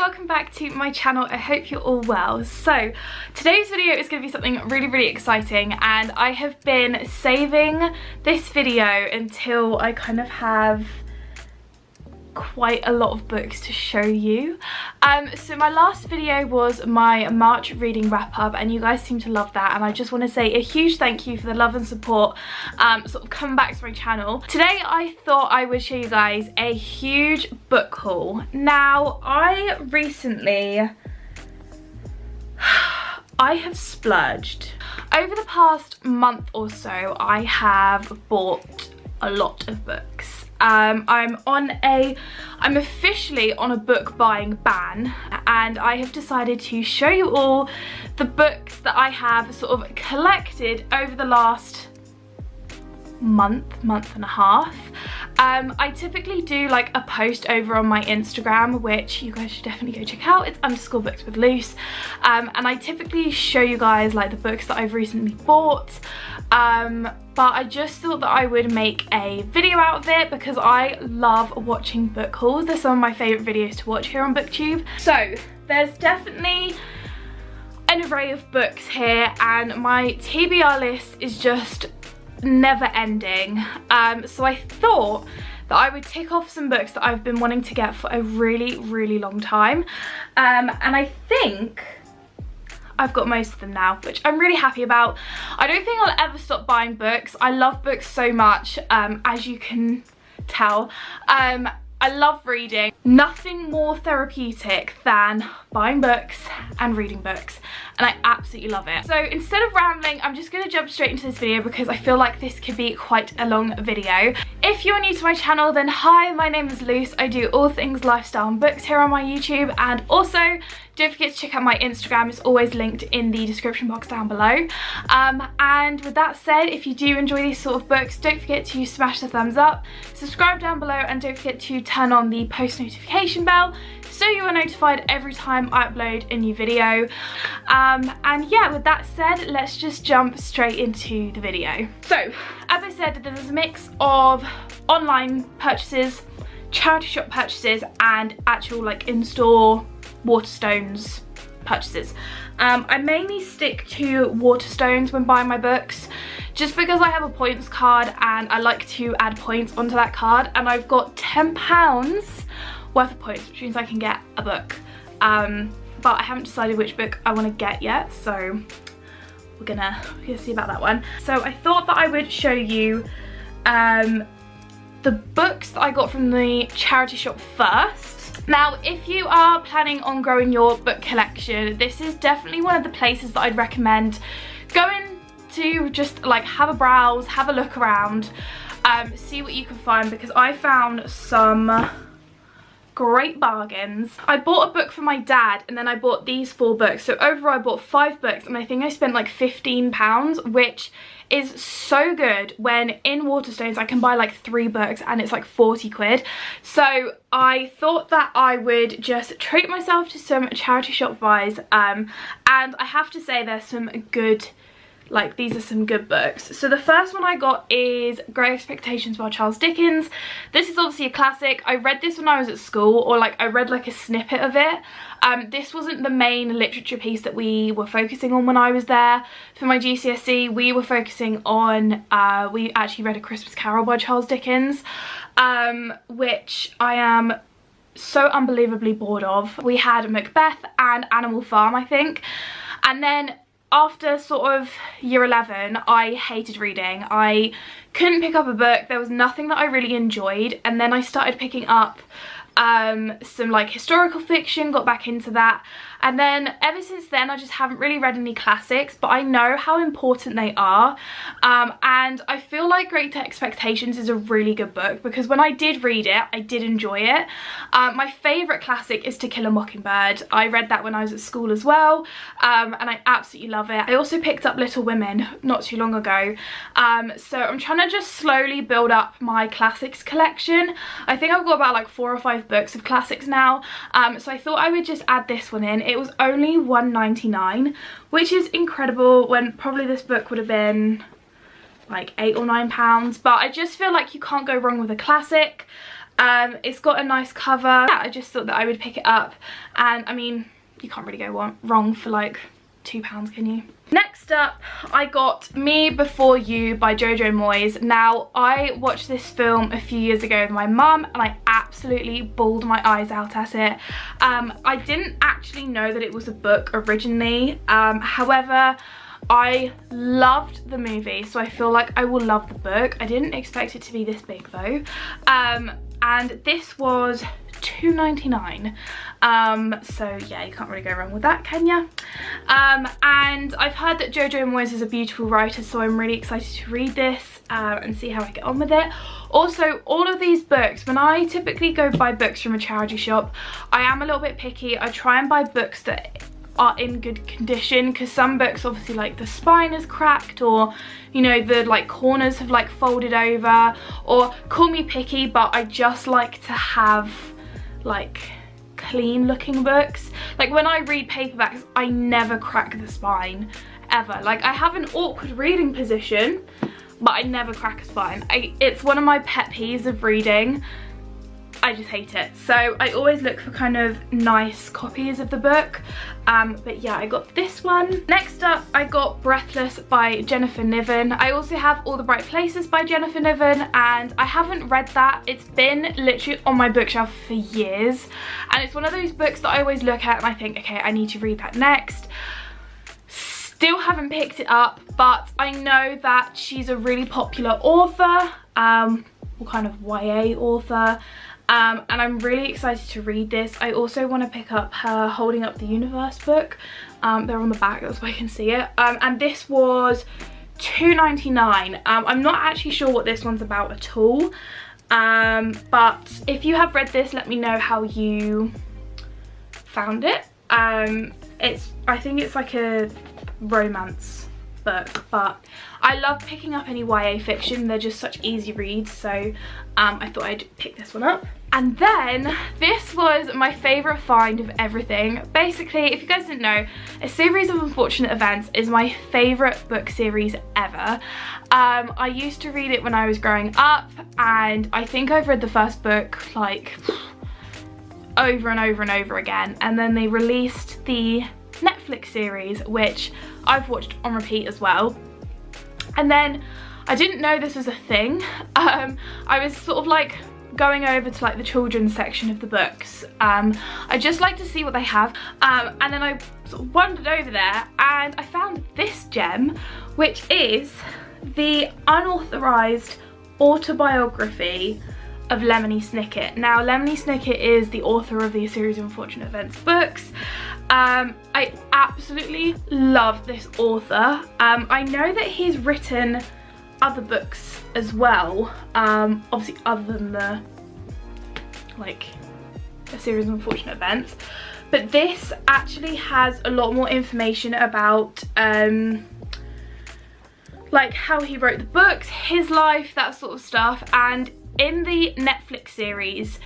welcome back to my channel. I hope you're all well. So today's video is going to be something really exciting, and I have been saving this video until I kind of have quite a lot of books to show you. So my last video was my March reading wrap up, and you guys seem to love that, and I just want to say a huge thank you for the love and support sort of coming back to my channel. Today I thought I would show you guys a huge book haul. Now I have splurged. Over the past month or so I have bought a lot of books. I'm officially on a book buying ban, and I have decided to show you all the books that I have sort of collected over the last month and a half. I typically do like a post over on my Instagram, which you guys should definitely go check out. It's _books_with_Luce, and I typically show you guys like the books that I've recently bought, but I just thought that I would make a video out of it because I love watching book hauls. They're some of my favourite videos to watch here on BookTube. So there's definitely an array of books here, and my TBR list is just never ending. So I thought that I would tick off some books that I've been wanting to get for a really long time, and I think I've got most of them now, which I'm really happy about. I don't think I'll ever stop buying books. I love books so much, as you can tell. I love reading. Nothing more therapeutic than buying books and reading books, and I absolutely love it. So instead of rambling, I'm just going to jump straight into this video because I feel like this could be quite a long video. If you're new to my channel, then hi, my name is Luce. I do all things lifestyle and books here on my YouTube, and also don't forget to check out my Instagram. It's always linked in the description box down below. And with that said, if you do enjoy these sort of books, don't forget to smash the thumbs up, subscribe down below, and don't forget to turn on the post notification bell so you are notified every time I upload a new video. And yeah, with that said, let's just jump straight into the video. So as I said, there's a mix of online purchases, charity shop purchases, and actual like in-store Waterstones purchases. I mainly stick to Waterstones when buying my books, just because I have a points card and I like to add points onto that card, and I've got £10 worth of points, which means I can get a book. But I haven't decided which book I want to get yet, so we're gonna see about that one. So I thought that I would show you the books that I got from the charity shop first. Now, if you are planning on growing your book collection, this is definitely one of the places that I'd recommend going to. Just like have a browse, have a look around, see what you can find, because I found some great bargains. I bought a book for my dad, and then I bought these 4 books. So overall I bought 5 books, and I think I spent like £15, which is so good when in Waterstones I can buy like 3 books and it's like 40 quid. So I thought that I would just treat myself to some charity shop buys, and I have to say there's some good, like these are some good books. So the first one I got is Great Expectations by Charles Dickens. This is obviously a classic. I read this when I was at school, or like I read like a snippet of it. This wasn't the main literature piece that we were focusing on when I was there for my GCSE. We were focusing on, we actually read A Christmas Carol by Charles Dickens, which I am so unbelievably bored of. We had Macbeth and Animal Farm, I think, and then after sort of year 11, I hated reading. I couldn't pick up a book. There was nothing that I really enjoyed. And then I started picking up some like historical fiction, got back into that, and then ever since then I just haven't really read any classics, but I know how important they are, and I feel like Great Expectations is a really good book because when I did read it, I did enjoy it. My favourite classic is To Kill a Mockingbird. I read that when I was at school as well, and I absolutely love it. I also picked up Little Women not too long ago, so I'm trying to just slowly build up my classics collection. I think I've got about like 4 or 5 books of classics now, so I thought I would just add this one in. It was only £1.99, which is incredible when probably this book would have been like £8 or £9, but I just feel like you can't go wrong with a classic. It's got a nice cover. Yeah, I just thought that I would pick it up, and I mean, you can't really go wrong for like £2, can you? Next up, I got Me Before You by Jojo Moyes. Now, I watched this film a few years ago with my mum, and I absolutely bawled my eyes out at it. I didn't actually know that it was a book originally. However, I loved the movie, so I feel like I will love the book. I didn't expect it to be this big though. And this was £2.99. So yeah, you can't really go wrong with that, can ya? And I've heard that Jojo Moyes is a beautiful writer, so I'm really excited to read this and see how I get on with it. Also, all of these books, when I typically go buy books from a charity shop, I am a little bit picky. I try and buy books that are in good condition, because some books, obviously, like the spine is cracked, or you know, the like corners have like folded over, or call me picky, but I just like to have like clean looking books. Like when I read paperbacks, I never crack the spine ever. Like I have an awkward reading position, but I never crack a spine. It's one of my pet peeves of reading. I just hate it. So I always look for kind of nice copies of the book. But yeah, I got this one. Next up, I got Breathless by Jennifer Niven. I also have All the Bright Places by Jennifer Niven, and I haven't read that. It's been literally on my bookshelf for years, and it's one of those books that I always look at and I think, okay, I need to read that next. Still haven't picked it up, but I know that she's a really popular author, or kind of YA author. And I'm really excited to read this. I also want to pick up her Holding Up the Universe book. They're on the back, that's why I can see it. And this was £2.99. I'm not actually sure what this one's about at all. But if you have read this, let me know how you found it. I think it's like a romance book, but I love picking up any YA fiction. They're just such easy reads, so I thought I'd pick this one up. And then this was my favourite find of everything. Basically, if you guys didn't know, A Series of Unfortunate Events is my favourite book series ever. I used to read it when I was growing up, and I think I've read the first book like over and over and over again, and then they released the Netflix series, which I've watched on repeat as well. And then I didn't know this was a thing. I was sort of like going over to like the children's section of the books. I just like to see what they have, and then I sort of wandered over there and I found this gem, which is the unauthorized autobiography of Lemony Snicket. Now, Lemony Snicket is the author of the A Series of Unfortunate Events books. I absolutely love this author. I know that he's written other books as well, obviously other than the like A Series of Unfortunate Events, but this actually has a lot more information about like how he wrote the books, his life, that sort of stuff. And in the Netflix series,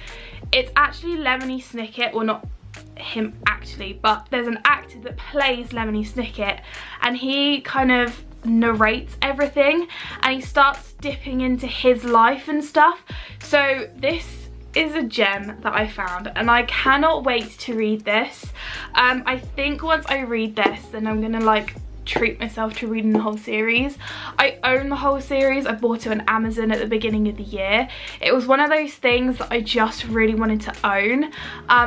it's actually Lemony Snicket, or not him actually, but there's an actor that plays Lemony Snicket, and he kind of narrates everything, and he starts dipping into his life and stuff. So this is a gem that I found, and I cannot wait to read this. I think once I read this, then I'm gonna like treat myself to reading the whole series. I own the whole series. I bought it on Amazon at the beginning of the year. It was one of those things that I just really wanted to own.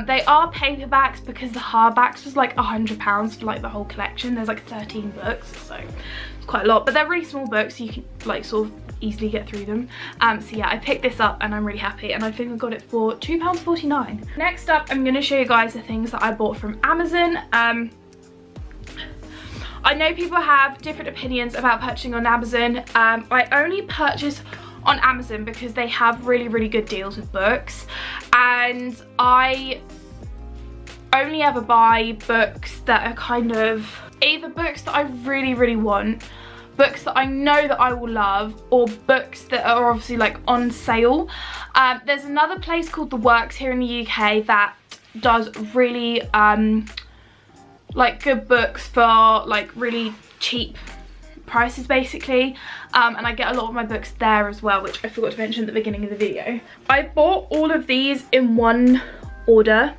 They are paperbacks, because the hardbacks was like £100 for like the whole collection. There's like 13 books, so it's quite a lot, but they're really small books, so you can like sort of easily get through them. So yeah, I picked this up and I'm really happy, and I think I got it for £2.49. Next up, I'm going to show you guys the things that I bought from Amazon. I know people have different opinions about purchasing on Amazon. I only purchase on Amazon because they have really, really good deals with books, and I only ever buy books that are kind of either books that I really, really want, books that I know that I will love, or books that are obviously like on sale. There's another place called The Works here in the UK that does really like good books for like really cheap prices basically, and I get a lot of my books there as well, which I forgot to mention at the beginning of the video. I bought all of these in one order.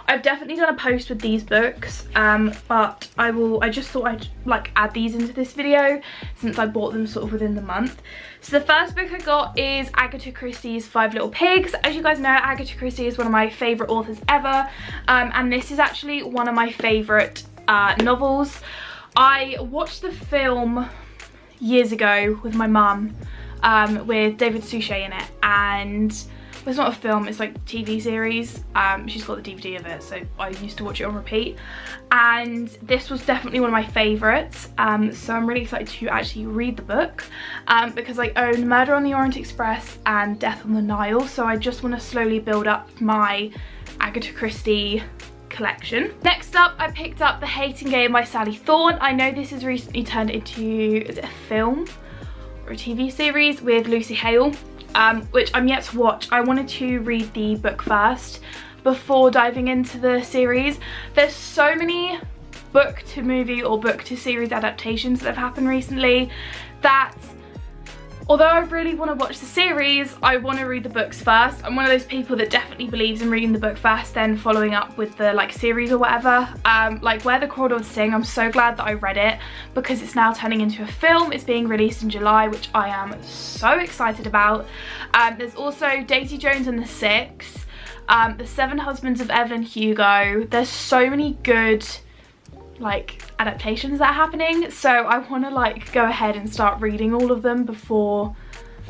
I've definitely done a post with these books, but I just thought I'd like add these into this video since I bought them sort of within the month. So the first book I got is Agatha Christie's Five Little Pigs. As you guys know, Agatha Christie is one of my favourite authors ever, and this is actually one of my favourite novels. I watched the film years ago with my mum, with David Suchet in it, and it's not a film, it's like a TV series. She's got the DVD of it, so I used to watch it on repeat, and this was definitely one of my favourites, so I'm really excited to actually read the book, because I own Murder on the Orient Express and Death on the Nile, so I just want to slowly build up my Agatha Christie collection. Next up, I picked up The Hating Game by Sally Thorne. I know this has recently turned into, is it a film or a TV series with Lucy Hale, which I'm yet to watch. I wanted to read the book first before diving into the series. There's so many book to movie or book to series adaptations that have happened recently that although I really want to watch the series, I want to read the books first. I'm one of those people that definitely believes in reading the book first, then following up with the like series or whatever. Like Where the Crawdads Sing, I'm so glad that I read it because it's now turning into a film. It's being released in July, which I am so excited about. There's also Daisy Jones and the Six, The Seven Husbands of Evelyn Hugo. There's so many good like adaptations that are happening, so I want to like go ahead and start reading all of them before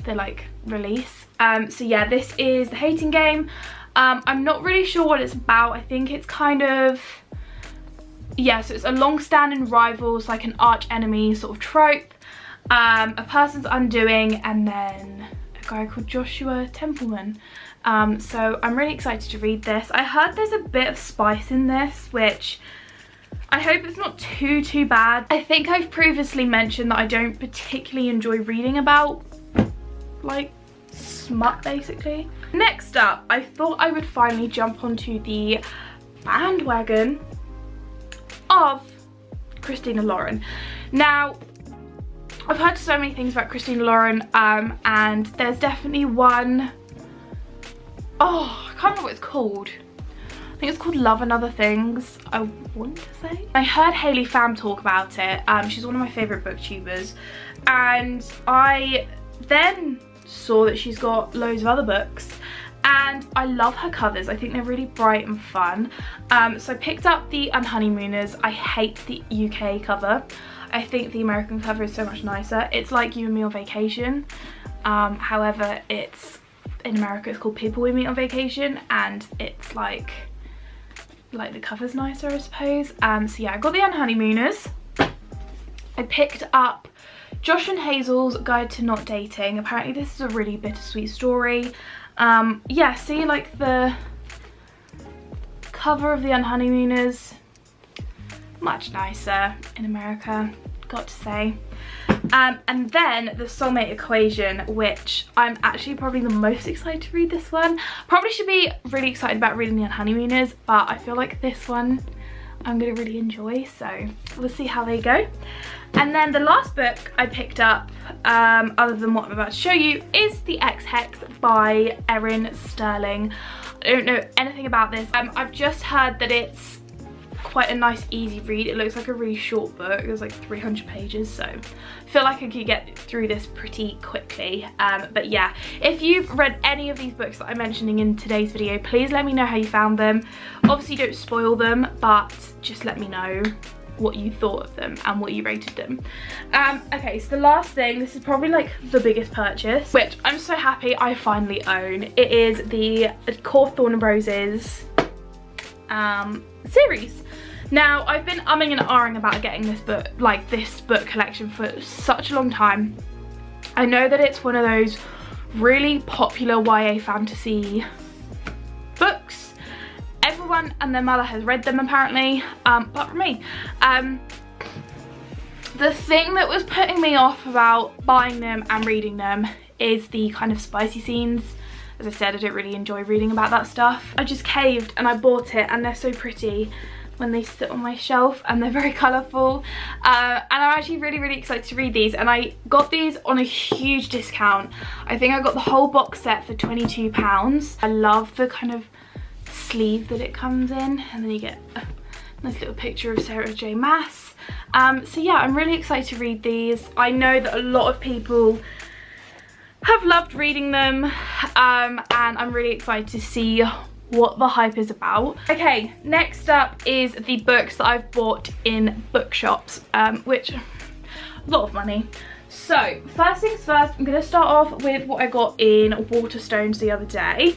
they like release. So yeah, this is The Hating Game. I'm not really sure what it's about. I think it's kind of, yeah, so it's a long-standing rivals, like an arch enemy sort of trope, a person's undoing, and then a guy called Joshua Templeman. So I'm really excited to read this. I heard there's a bit of spice in this, which I hope it's not too bad. I think I've previously mentioned that I don't particularly enjoy reading about like smut basically. Next up, I thought I would finally jump onto the bandwagon of Christina Lauren. Now, I've heard so many things about Christina Lauren, and there's definitely one, oh, I can't remember what it's called. I think it's called Love and Other Things, I want to say. I heard Hayley Pham talk about it. She's one of my favourite booktubers, and I then saw that she's got loads of other books, and I love her covers. I think they're really bright and fun. So I picked up the Unhoneymooners. I hate the UK cover. I think the American cover is so much nicer. It's like You and Me on Vacation. However, it's in America it's called People We Meet on Vacation, and it's like the cover's nicer, I suppose. So yeah, I got the Unhoneymooners. I picked up Josh and Hazel's Guide to Not Dating. Apparently this is a really bittersweet story. Yeah, see, like the cover of the Unhoneymooners, much nicer in America, got to say. And then The Soulmate Equation, which I'm actually probably the most excited to read this one. Probably should be really excited about reading The Unhoneymooners, but I feel like this one I'm going to really enjoy, so we'll see how they go. And then the last book I picked up, other than what I'm about to show you, is The Ex-Hex by Erin Sterling. I don't know anything about this. I've just heard that it's quite a nice easy read. It looks like a really short book. There's like 300 pages, so I feel like I could get through this pretty quickly. But yeah, if you've read any of these books that I'm mentioning in today's video, please let me know how you found them. Obviously don't spoil them, but just let me know what you thought of them and what you rated them. Okay, so the last thing, this is probably like the biggest purchase, which I'm so happy I finally own. It is the Cawthorn and Roses series. Now, I've been umming and ahhing about getting this book, like this book collection, for such a long time. I know that it's one of those really popular YA fantasy books. Everyone and their mother has read them apparently, apart from me. The thing that was putting me off about buying them and reading them is the kind of spicy scenes. As I said, I don't really enjoy reading about that stuff. I just caved and I bought it, and they're so pretty. when they sit on my shelf, and they're very colourful. And I'm actually really excited to read these, and I got these on a huge discount. I think I got the whole box set for £22. I love the kind of sleeve that it comes in, and then you get a nice little picture of Sarah J Maas. So yeah, I'm really excited to read these. I know that a lot of people have loved reading them, and I'm really excited to see what the hype is about. Okay, next up is the books that I've bought in bookshops, which a lot of money. So first things first, I'm going to start off with what I got in Waterstones the other day.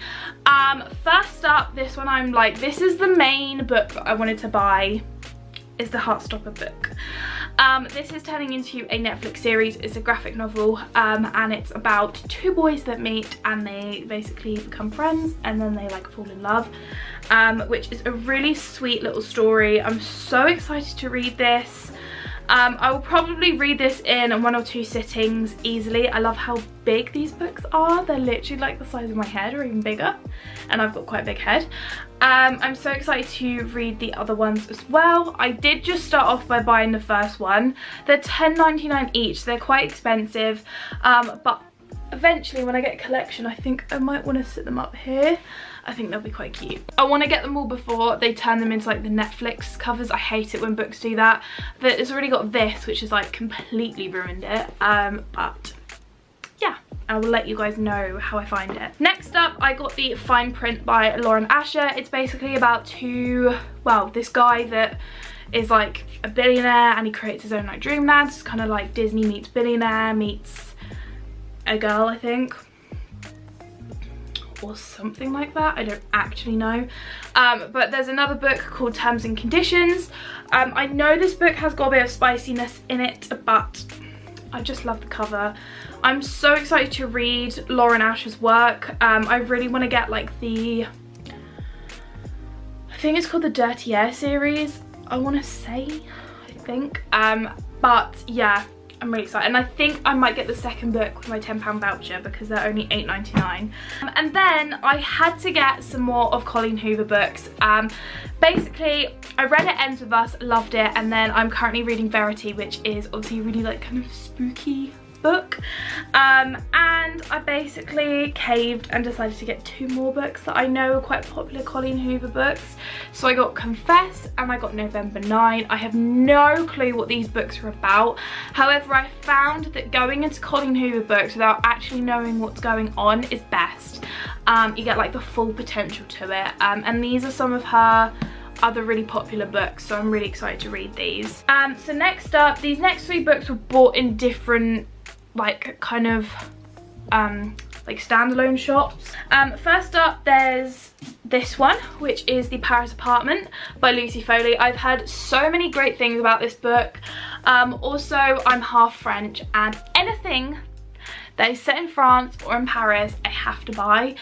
First up, this one I'm like, this is the main book that I wanted to buy, is the Heartstopper book. This is turning into a Netflix series. It's a graphic novel, and it's about two boys that meet and they basically become friends, and then they like fall in love, which is a really sweet little story. I'm so excited to read this. I will probably read this in 1 or 2 sittings easily. I love how big these books are. They're literally like the size of my head or even bigger, and I've got quite a big head. I'm so excited to read the other ones as well. I did just start off by buying the first one. They're £10.99 each. They're quite expensive, but eventually when I get a collection, I think I might want to sit them up here. I think they'll be quite cute. I want to get them all before they turn them into like the Netflix covers. I hate it when books do that. It's already got this, which has like completely ruined it, but yeah, I will let you guys know how I find it. Next up, I got the Fine Print by Lauren Asher. It's basically about this guy that is like a billionaire, and he creates his own like dreamland. It's kind of like Disney meets billionaire meets a girl, I think, or something like that. I don't actually know. But there's another book called Terms and Conditions. I know this book has got a bit of spiciness in it, but I just love the cover. I'm so excited to read Lauren Asher's work. I really want to get like I think it's called the Dirty Air series, I want to say, I think. But yeah, I'm really excited, and I think I might get the second book with my £10 voucher because they're only £8.99. And then I had to get some more of Colleen Hoover books. Basically, I read It Ends With Us, loved it, and then I'm currently reading Verity, which is obviously a really like kind of spooky book. And I basically caved and decided to get 2 more books that I know are quite popular Colleen Hoover books. So I got Confess and I got November 9. I have no clue what these books are about. However, I found that going into Colleen Hoover books without actually knowing what's going on is best. You get like the full potential to it, and these are some of her other really popular books, so I'm really excited to read these. So next up, these next 3 books were bought in different like kind of like standalone shops. First up, there's this one, which is The Paris Apartment by Lucy Foley. I've heard so many great things about this book. Also, I'm half French, and anything that is set in France or in Paris I have to buy,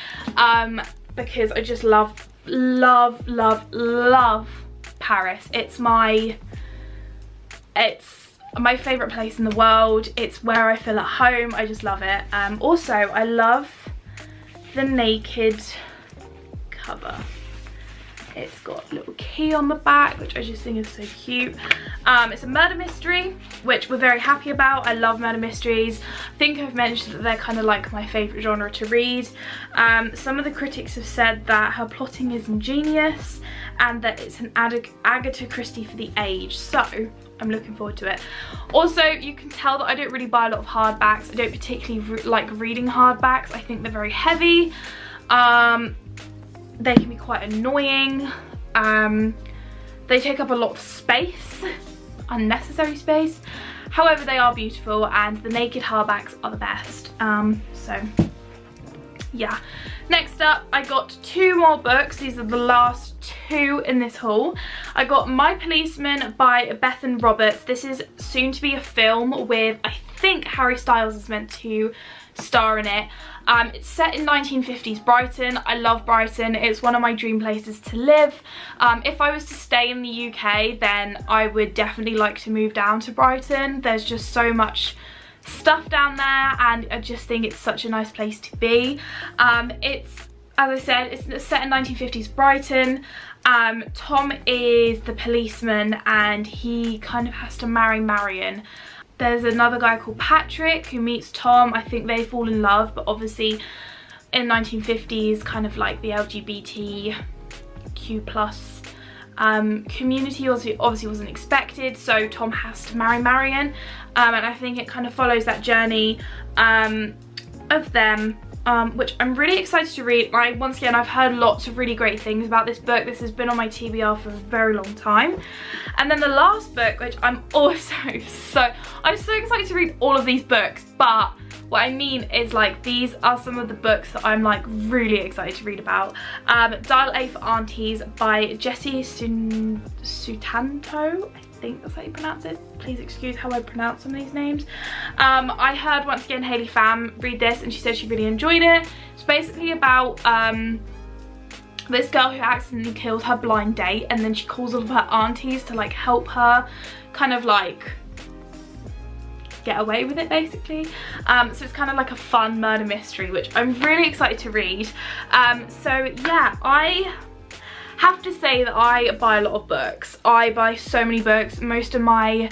because I just love Paris. It's my favourite place in the world. It's where I feel at home. I just love it. Also, I love the naked cover. It's got a little key on the back, which I just think is so cute. It's a murder mystery, which we're very happy about. I love murder mysteries. I think I've mentioned that they're kind of like my favourite genre to read. Some of the critics have said that her plotting is ingenious and that it's an Agatha Christie for the age. So I'm looking forward to it. Also, you can tell that I don't really buy a lot of hardbacks. I don't particularly like reading hardbacks. I think they're very heavy. They can be quite annoying. They take up a lot of space, unnecessary space. However, they are beautiful, and the naked hardbacks are the best. So yeah. Next up, I got 2 more books. These are the last 2 in this haul. I got My Policeman by Bethan Roberts. This is soon to be a film with, I think, Harry Styles is meant to star in it. It's set in 1950s Brighton. I love Brighton. It's one of my dream places to live. If I was to stay in the UK, then I would definitely like to move down to Brighton. There's just so much stuff down there, and I just think it's such a nice place to be. It's, as I said, it's set in 1950s Brighton. Tom is the policeman and he kind of has to marry Marion. There's another guy called Patrick who meets Tom. I think they fall in love, but obviously in 1950s, kind of like the LGBTQ+ community obviously wasn't expected, so Tom has to marry Marion, and I think it kind of follows that journey of them, which I'm really excited to read. Once again, I've heard lots of really great things about this book. This has been on my TBR for a very long time. And then the last book, which I'm also I'm so excited to read all of these books, but what I mean is, like, these are some of the books that I'm like really excited to read about. Dial A for Aunties by Jessie Sutanto. I think that's how you pronounce it. Please excuse how I pronounce some of these names. I heard, once again, Hayley Pham read this and she said she really enjoyed it. It's basically about this girl who accidentally kills her blind date, and then she calls all of her aunties to like help her kind of like get away with it, basically. So it's kind of like a fun murder mystery, which I'm really excited to read. So yeah, I have to say that I buy a lot of books. I buy so many books. Most of my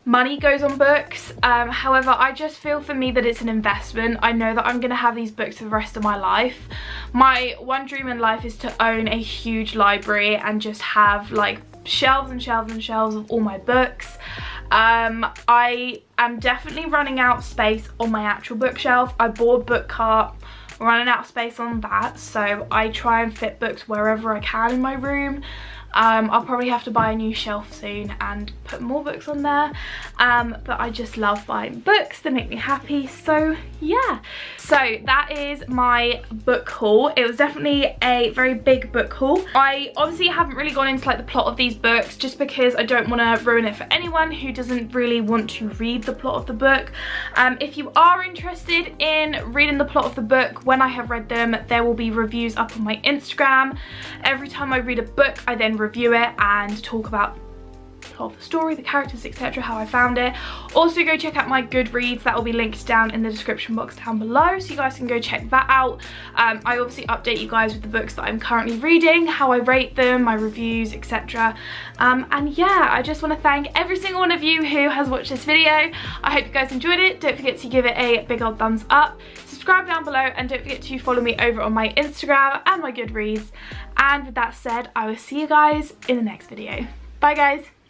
money goes on books. However, I just feel for me that it's an investment. I know that I'm gonna have these books for the rest of my life. My one dream in life is to own a huge library and just have like shelves and shelves and shelves of all my books. I am definitely running out of space on my actual bookshelf. I bought a book cart, running out of space on that, so I try and fit books wherever I can in my room. I'll probably have to buy a new shelf soon and put more books on there, but I just love buying books. They make me happy, so yeah. So that is my book haul. It was definitely a very big book haul. I obviously haven't really gone into like the plot of these books, just because I don't want to ruin it for anyone who doesn't really want to read the plot of the book. If you are interested in reading the plot of the book, when I have read them, there will be reviews up on my Instagram. Every time I read a book, I then review it and talk about the plot of the story, the characters, etc., how I found it. Also, go check out my Goodreads. That will be linked down in the description box down below, so you guys can go check that out. I obviously update you guys with the books that I'm currently reading, how I rate them, my reviews, etc. And yeah, I just want to thank every single one of you who has watched this video. I hope you guys enjoyed it. Don't forget to give it a big old thumbs up, subscribe down below, and don't forget to follow me over on my Instagram and my Goodreads. And with that said, I will see you guys in the next video. Bye guys.